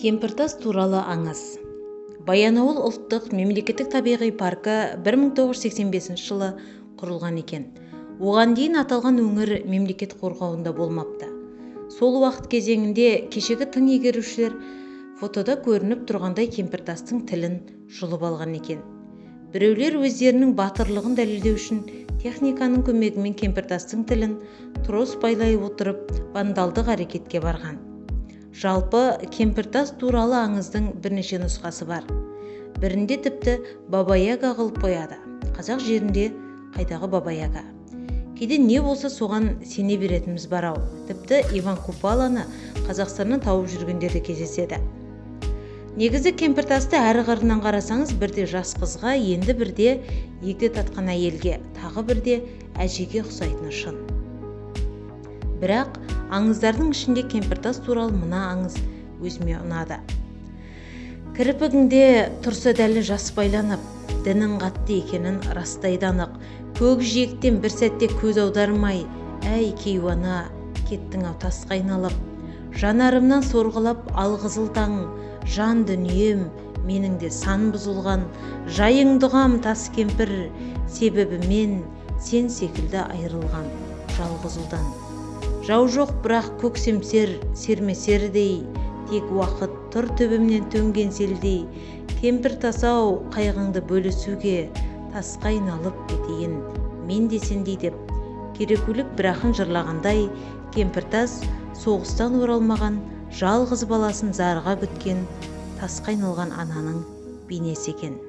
Кемпіртас туралы аңыз. Баянауыл ұлттық мемлекеттік табиғи паркі 1985 жылы құрылған екен. Оған дейін аталған өңір мемлекет қорғауында болмапты. Сол уақыт кезеңінде кешегі тың игерушілер фотода көрініп тұрғандай Кемпіртастың тілін жұлып алған екен. Біреулер өздерінің батырлығын дәлелдеу үшін техниканың көмегімен Кемпіртастың тілін трос байлай отырып вандалдық әрекетке барған. Жалпы Кемпіртас туралы аңыздың бірнеше нұсқасы бар. Бірінде тіпті баба-яга қылып қояды. Қазақ жерінде қайдағы баба-яга? Кейде не болса соған сене беретініміз бар-ау. Тіпті Иван Купаланы Қазақстаннан тауып жүргендер де кездеседі. Негізі Кемпіртасты әрі қырынан қарасаңыз, бірде жас қызға, енді бірде егде татқан әйелге, тағы бірде әжеге ұқсайтыны шын. Бірақ аңыздардың ішінде Кемпіртас туралы мына аңыз өзіме ұнады. Кірпігіңде тұрса дәлі жас байланып, дінің қатты екенін растайды анық. Көкжиектен бір сәтте көз аудармай, әй кейуана, кеттің-ау тасқа айналып. Жанарымнан сорғылап алқызыл таң, жан дүнием, менің де сан бұзылған. Жайыңдығам тас кемпір, себебі мен сен секілді айырылған жалғыз ұлдан. Жау жоқ бірақ көксемсер, сермесердей, тек уақыт тұр төбемнен төнген селдей. Кемпіртас-ау қайғыңды бөлісуге, тасқа айналып кетейін мен де сендей деп. Керекулік бір ақын жырлағандай, Кемпіртас соғыстан оралмаған жалғыз баласын зарға күткен, тасқа айналған ананың бейнесі екен.